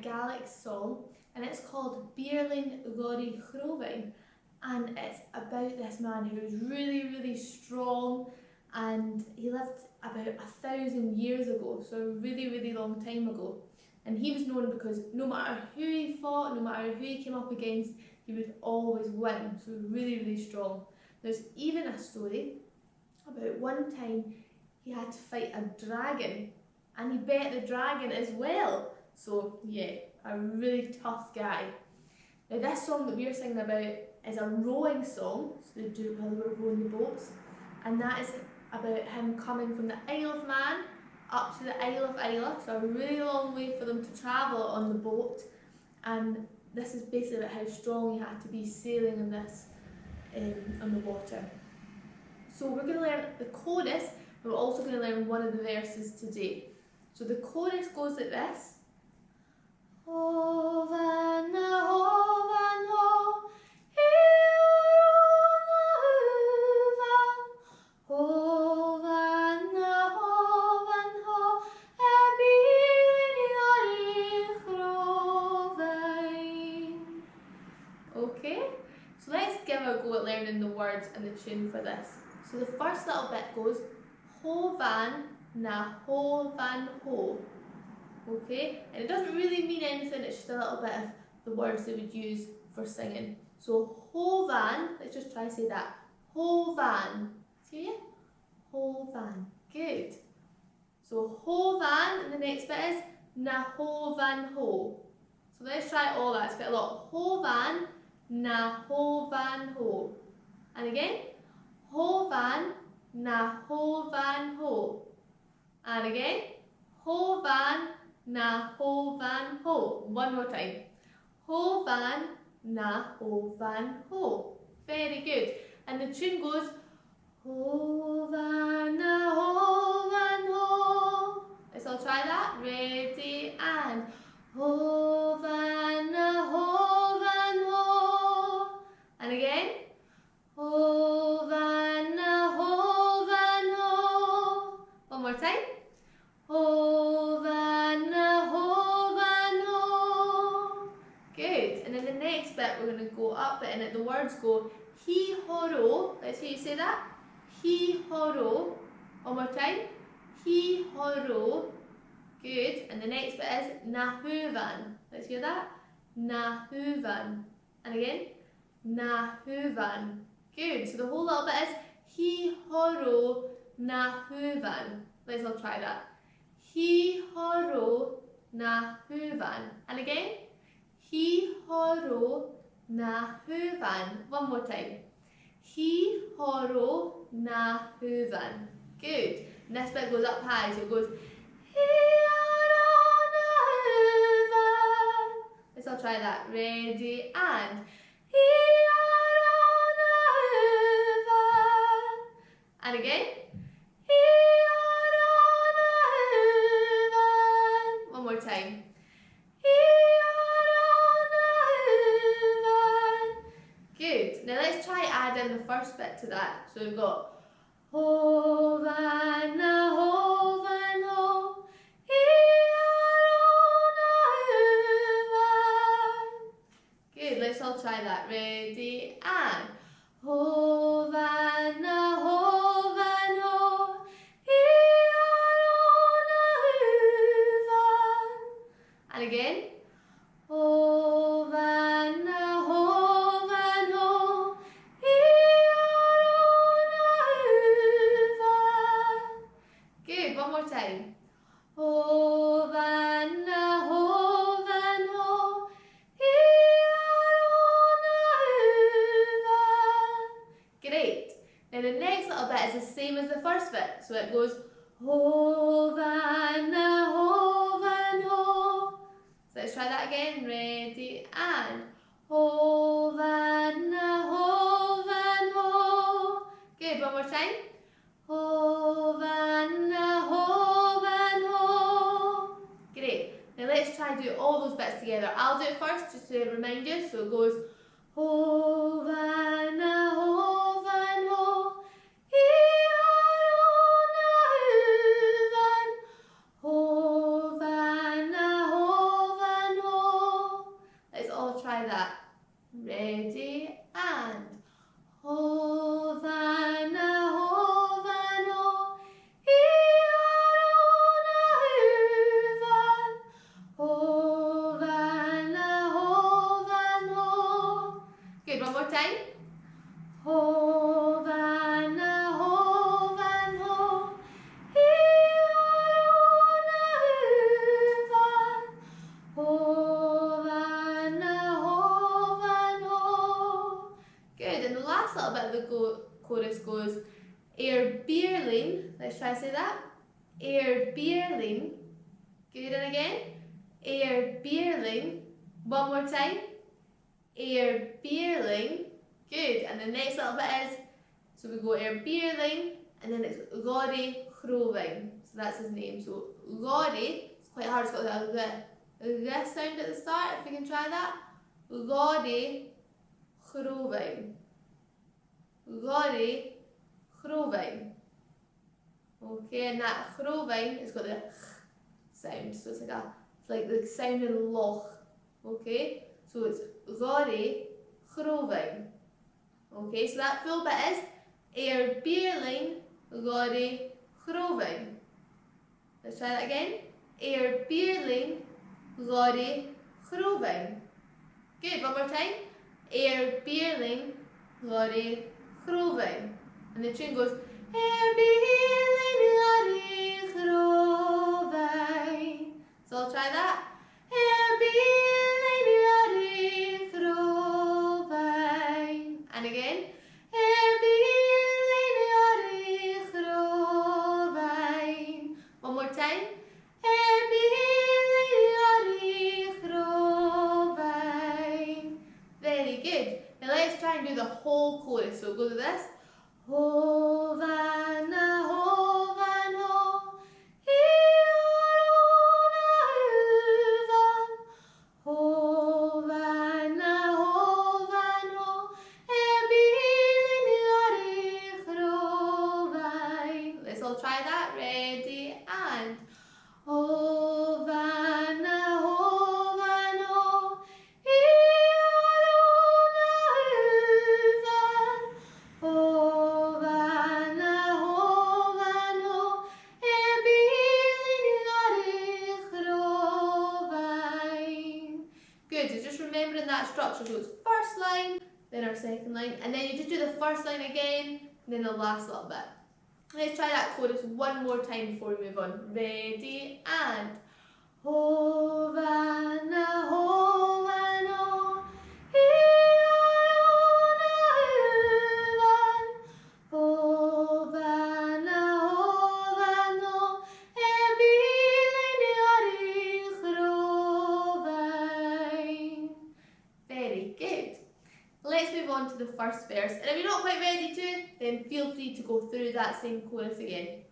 Gaelic song, and it's called Birlinn Ghoraidh Chrobhain, and it's about this man who was really strong, and he lived about 1,000 years ago, so a really long time ago. And he was known because no matter who he fought, no matter who he came up against, he would always win, so really strong. There's even a story about one time he had to fight a dragon, and he bet the dragon as well. So yeah, a really tough guy. Now this song that we're singing about is a rowing song, so they do it while they were rowing the boats, and that is about him coming from the Isle of Man up to the Isle of Islay, so a really long way for them to travel on the boat. And this is basically about how strong he had to be sailing in this on the water. So we're going to learn the chorus, and we're also going to learn one of the verses today. So the chorus goes like this. Ho van ho van ho, ho van ho, okay, so let's give a go at learning the words and the tune for this. So the first little bit goes ho van na ho van ho. Okay, and it doesn't really mean anything, it's just a little bit of the words they would use for singing. So ho van, let's just try to say that. Ho van. See it? Ho van. Good. So ho van, and the next bit is na ho van ho. So let's try all that. It's quite a lot. Ho van, na ho van ho. And again, ho van, na ho van ho. And again, ho van, na ho van ho. One more time. Ho van, na ho van ho. Very good. And the tune goes ho van na ho van ho. Let's all try that. Ready and ho van na ho van ho. And again. Ho van na ho van ho. One more time. Ho van na ho van ho. Good. And then the next bit we're going to go up it, and the words go he horo. Let's hear you say that. He horo. One more time. He horo. Good. And the next bit is na huvan. Let's hear that. Na huvan. And again. Na huvan. Good. So the whole little bit is he horo na huvan. Let's all try that. He horo na huvan. And again. He horo na huvan. One more time. He horo na huvan. Good. And this bit goes up high, so it goes he horo na huvan. Let's all try that. Ready and he horo na huvan. And again. He horo na huvan. One more time. Good. Now let's try adding the first bit to that. So we've got ho van na ho van ho, he horo na huvan. Good. Let's all try that. Ready and ho van na ho van ho, he horo na huvan. And again. Ho van na ho van ho, he horo na huvan. Good, one more time. Ho van na ho van ho, he horo na huvan. Great. Now the next little bit is the same as the first bit, so it goes ho van na ho van ho. So let's try that again. Ready and ho van na ho van ho. Good. One more time. Ho van na ho van ho. Great. Now let's try to do all those bits together. I'll do it first just to remind you. So it goes ho van na ho van ho. He horo na huvan. Ho van na ho van ho. try that. Ready, and ho, bhan, ho, bhan, ho, ho, bhan, ho, bhan, ho. Good, one more time. Ho, bhan, ho, bhan, ho, ho, bhan, ho, bhan, ho. Good, and the last little bit of the chorus goes, Birlinn. Let's try to say that. Birlinn. Good, and again. Birlinn. One more time. Birlinn. Good, and the next little bit is, so we go Birlinn, and then it's Ghoraidh Chrobhain. So that's his name. So Ghoraidh, it's quite hard to spell that. The sound at the start, if we can try that. Ghoraidh Chrobhain. Ghoraidh Chrobhain. Okay, and that Chrobhain has got the sound, so it's like the sound in loch. Okay, so it's Ghoraidh Chrobhain. Okay, so that full bit is Birlinn, Ghoraidh Chrobhain. Let's try that again. Birlinn, Ghoraidh Chrobhain. Good, one more time. Birlinn, Ghoraidh Chrobhain. And the tune goes, Birlinn, Ghoraidh Chrobhain. So I'll try that. Birlinn, Ghoraidh Chrobhain. And again. Birlinn, Ghoraidh Chrobhain. One more time. Birlinn, Ghoraidh Chrobhain. Very good. Now let's try and do the whole chorus. So go to this. Ho, bhan, ho, bhan, ho, ho, bhan, ho, bhan, ho, Birlinn, Ghoraidh Chrobhain. Let's all try that. Ready, and ho, bhan, ho, bhan, ho, ho, bhan, ho, bhan, ho, Birlinn, Ghoraidh Chrobhain. Good, so just remembering that structure. So it's first line, then our second line, and then you just do the first line again, and then the last little bit. Let's try that chorus one more time before we move on. Ready, and ho, bhan, ho, bhan, ho, ho, bhan, ho, bhan, ho, Birlinn, Ghoraidh Chrobhain. Very good. Let's move on to the first verse, and if you're not quite ready to, then feel free to go through that same chorus again.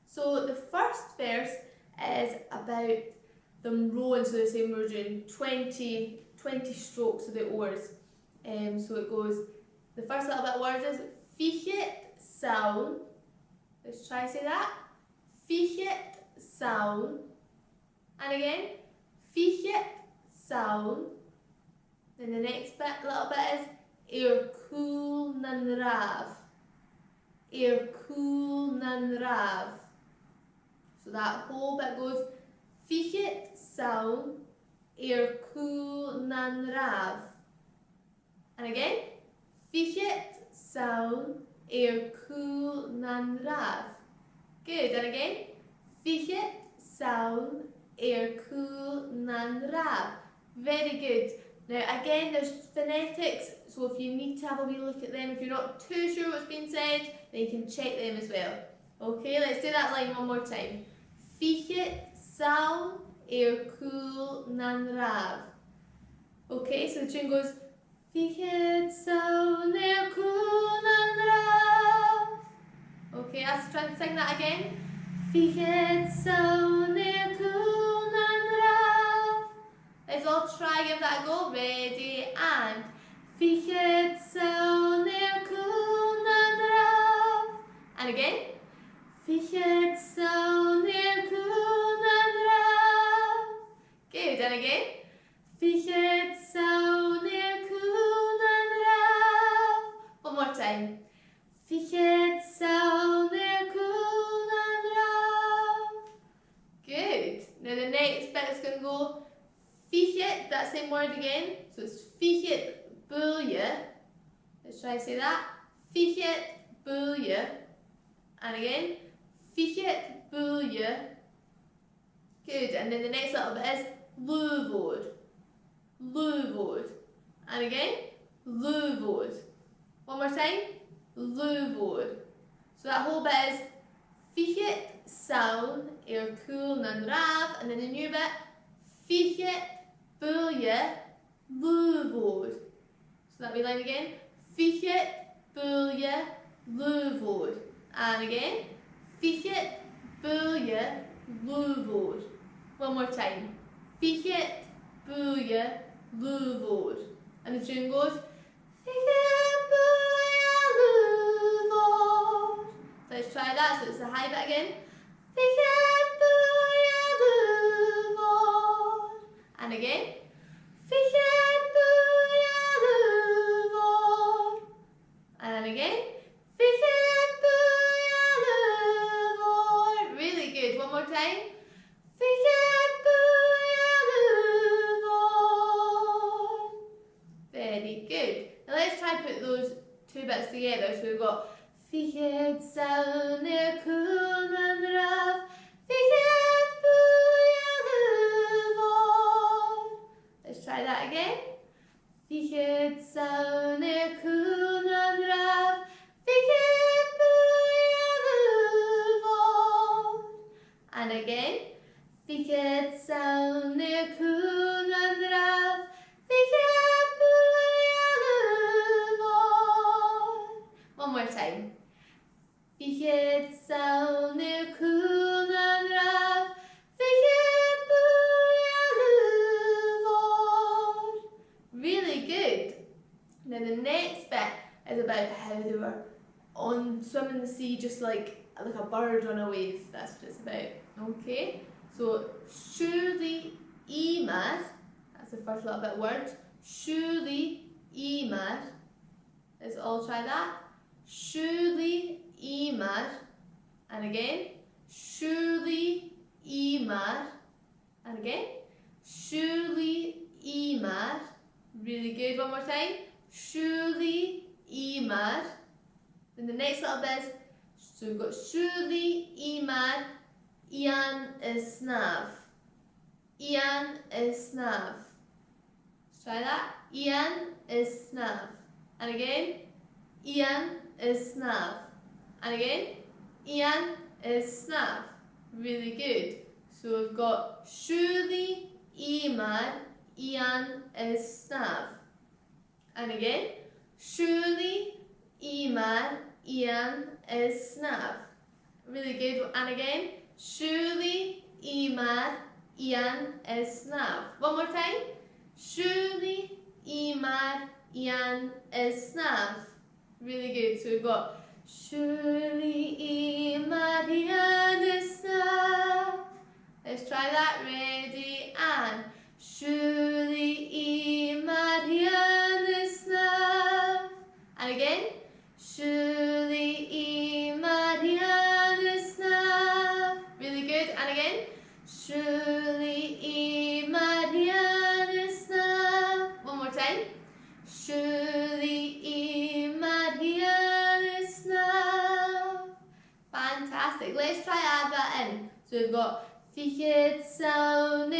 So the first verse is about them rowing, so they're saying we're doing 20 strokes of the oars. So it goes, the first little bit of words is Fichead sonn. Let's try to say that. Fichead sonn. And again, Fichead sonn. Then the next little bit is cool nan ràmh. Cool nan ràmh. So that whole bit goes Fichead sonn, cool nan ràmh. And again, Fichead sonn, cool nan ràmh. Good, and again, Fichead sonn, cool nan ràmh. Very good. Now again, there's phonetics, so if you need to have a wee look at them, if you're not too sure what's being said, then you can check them as well. Okay, let's do that line one more time. Fichead sonn, cool nan ràmh. Okay, so the tune goes Fichead sonn, cool nan ràmh. Okay, let's try and sing that again. Fichead sonn, cool nan ràmh. Let's all try give that a go. Ready, and Fichead sonn, cool nan ràmh. And again. Fichead sonn, cool nan ràmh. Good, and again. Fichead sonn, time. Fichead sonn ràmh. Good. Now the next bit is going to go Fichead, that same word again. So it's Fichead buille. Let's try to say that. Fichead buille. And again, Fichead buille. Good. And then the next little bit is lùghmhor. Lùghmhor. And again, lùghmhor. One more time. Lùghmhor. So that whole bit is Fichead sonn ràmh. And then the new bit, Fichead buille lùghmhor. So that we line again. Fichead buille lùghmhor. And again, Fichead buille lùghmhor. One more time. Fichead buille lùghmhor. And the tune goes Fichead buille lùghmhor. Let's try that. So it's a high bit again. Fichead buille lùghmhor. And again. Fichead buille lùghmhor. And again. Fichead buille lùghmhor. Really good. One more time. Fichead buille lùghmhor. Very good. Now let's try to put those two bits together. So we've got Fichead sonn ràmh. Fichead buille lùghmhor. Let's try that again. Fichead sonn ràmh. Fichead buille lùghmhor. And again. Fichead sonn ràmh. Fichead buille lùghmhor. One more time. Fichead sonn ràmh. Fichead buille lùghmhor. Really good. Now the next bit is about how they were swimming the sea just like a bird on a wave. That's what it's about. Okay. So Siùbhlaidh, that's the first little bit of words. Siùbhlaidh. Let's all try that. Siùbhlaidh. And again. Siùbhlaidh. And again. Siùbhlaidh. Really good. One more time. Siùbhlaidh. Then the next little bit is, so we've got Siùbhlaidh. Is snàmh. Is snàmh. Let's try that. Is snàmh. And again. Is snàmh. And again. Is snàmh. Really good. So we've got Siùbhlaidh. Is snàmh. And again. Siùbhlaidh. Is snàmh. Really good. And again. Siùbhlaidh. Is snàmh. One more time. Siùbhlaidh. Is snàmh. Really good. So we've got Siùbhlaidh. Is snàmh. Let's try that. Ready? And Siùbhlaidh. Is snàmh. And again. Siùbhlaidh. Is snàmh. Really good. And again. Siùbhlaidh. Is snàmh. One more time. Siùbhlaidh. Is snàmh. Fantastic. Let's try add that in. So we've got Fichead sonn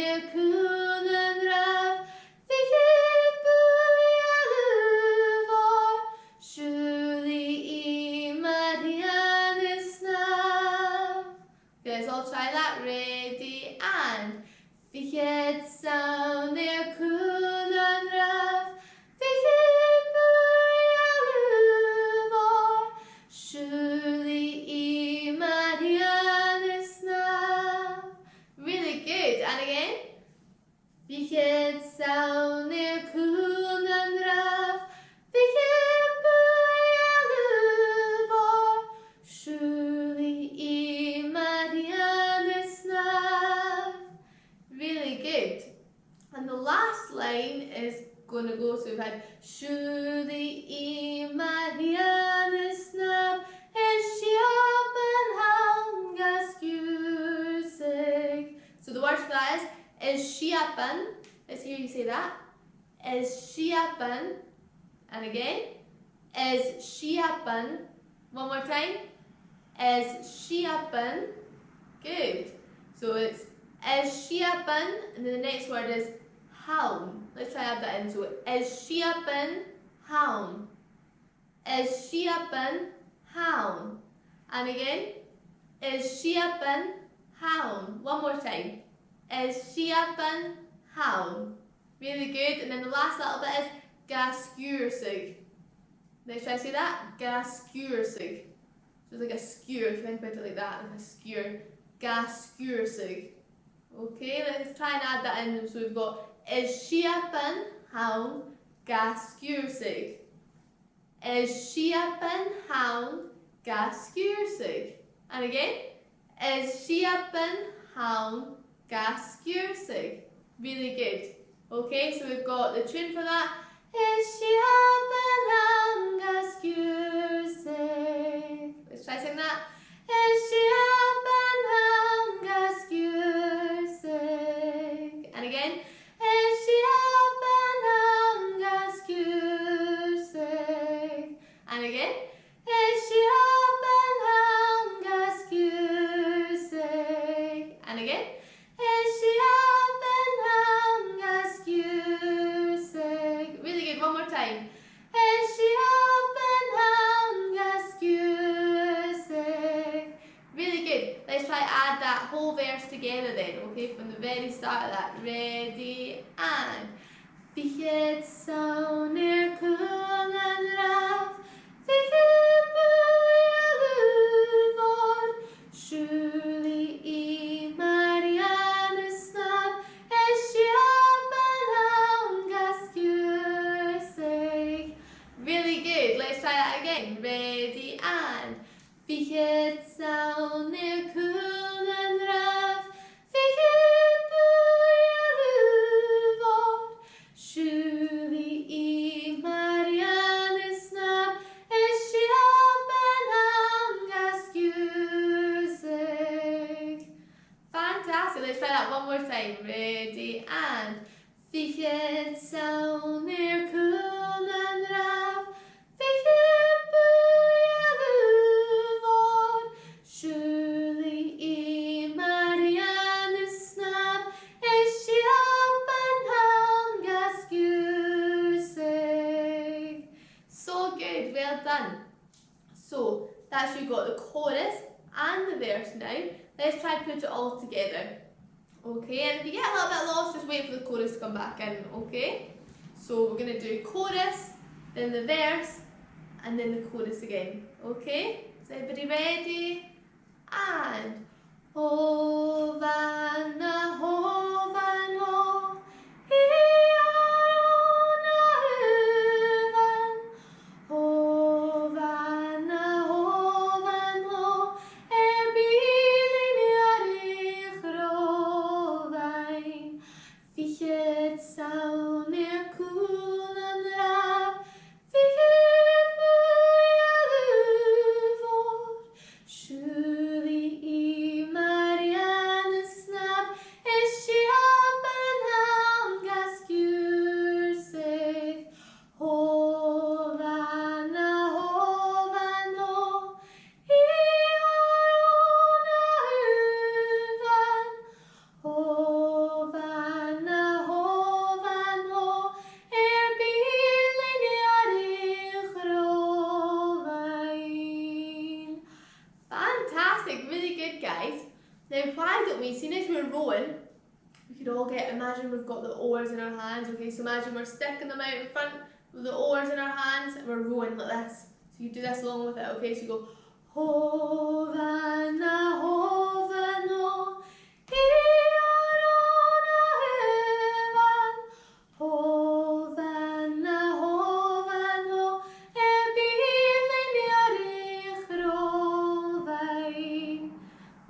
ràmh. Fichead buille lùghmhor. Siùbhlaidh. Is snàmh. Okay, let's all try that. Ready? And Fichead sonn ràmh. Fichead buille lùghmhor. Siùbhlaidh. Is snàmh. Really good. And again. Fichead sonn ràmh. Fichead buille lùghmhor. Siùbhlaidh. Is snàmh. Really good. And the last line is going to go. So we've had Siùbhlaidh Màiri snàmh siaban sgiùrsadh. So the words for that is siaban. Let's hear you say that. Is siaban. And again, is siaban. One more time. Is siaban. Good. So it's is siaban, and then the next word is haun. Let's try add that in. So is siaban haun. Is siaban haun. And again, is siaban haun. One more time. Is siaban haun. Really good. And then the last little bit is sgiùrsadh. Let's try to say that. Sgiùrsadh. So it's like a skewer, if you think about it like that, like a skewer. Sgiùrsadh. Okay, let's try and add that in. So we've got is siaban haun sgiùrsadh. Is siaban haun sgiùrsadh. And again, is siaban haun sgiùrsadh. Really good. Okay, so we've got the tune for that. Is siaban haun sgiùrsadh. Let's try saying that. Is siaban haun sgiùrsadh. And again, is siaban haun sgiùrsadh. And again, is siaban haun sgiùrsadh. And again, is siaban haun sgiùrsadh. Really good, one more time. Is siaban haun sgiùrsadh. Really good. Let's try to add that whole verse together then, okay, from the very start of that. Ready, and Fichead sonn cool and ràmh, Fichead buille lùghmhor, Siùbhlaidh Màiri snàmh siaban sgiùrsadh. Really good. Let's try that again. Ready, and Fichead sonn cool and ràmh, Fichead buille lùghmhor, Siùbhlaidh Màiri snàmh siaban sgiùrsadh. Fantastic. Let's try that one more time. Ready, and Fichead sonn cool and ràmh, Fichead buille lùghmhor, Siùbhlaidh Màiri snàmh siaban sgiùrsadh. So good, well done. So that's you got the chorus and the verse now. Let's try to put it all together. Okay, and if you get a little bit lost, just wait for the chorus to come back in, okay? So we're going to do chorus, then the verse, and then the chorus again, okay? Is everybody ready? And ho bhan ho, ho bhan ho, Birlinn Chrobhain, Fichead sonn cool and ràmh, Fichead buille lùghmhor, Siùbhlaidh Màiri snàmh siaban sgiùrsadh. Ho bhan ho, ho bhan ho, Birlinn Chrobhain. Fantastic, really good, guys. Now, why don't we, seeing as we're rowing, we could all imagine we've got the oars in our hands, okay? So imagine we're sticking them out in front with the oars in our hands and we're rowing like this. So you do this along with it, okay? So you go, ho bhan ho, ho bhan ho, Birlinn Chrobhain.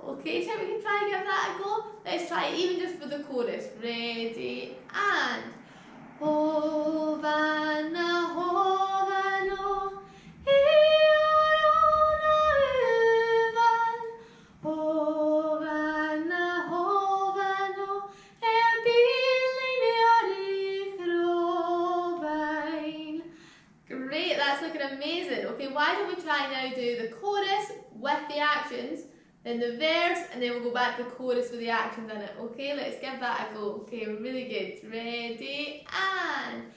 Okay, so we can try and give that a go. Let's try it even just for the chorus. Ready, and ho that's looking amazing. Okay, why don't we try now do the chorus with the actions, then the verse, and then we'll go back to the chorus with the actions in it. Okay, let's give that a go. Okay, really good. Ready, and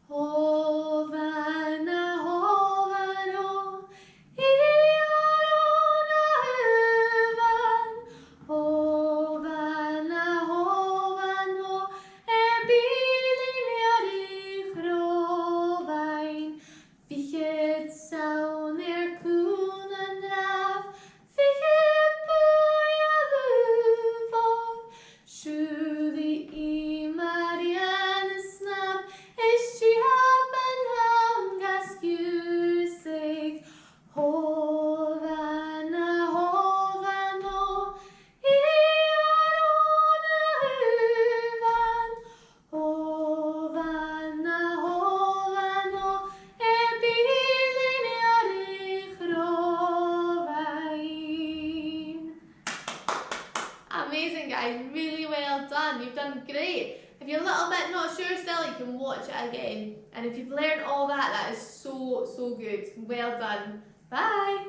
ho vanna ho vanno, iarona huvan, ho vanna ho vanno, Birlinn Chrobhain, Fichead saun cún an ràmh, Fichead buille lùghmhor, Siùbhlaidh Màiri snàmh, siaban sgiùrsadh, ho vanna ho vanno, iarona huvan, ho vanna ho vanno, Birlinn Chrobhain. Amazing, guys, really well done. You've done great. If you're a little bit not sure still, you can watch it again. And if you've learned all that, that is so good. Well done. Bye.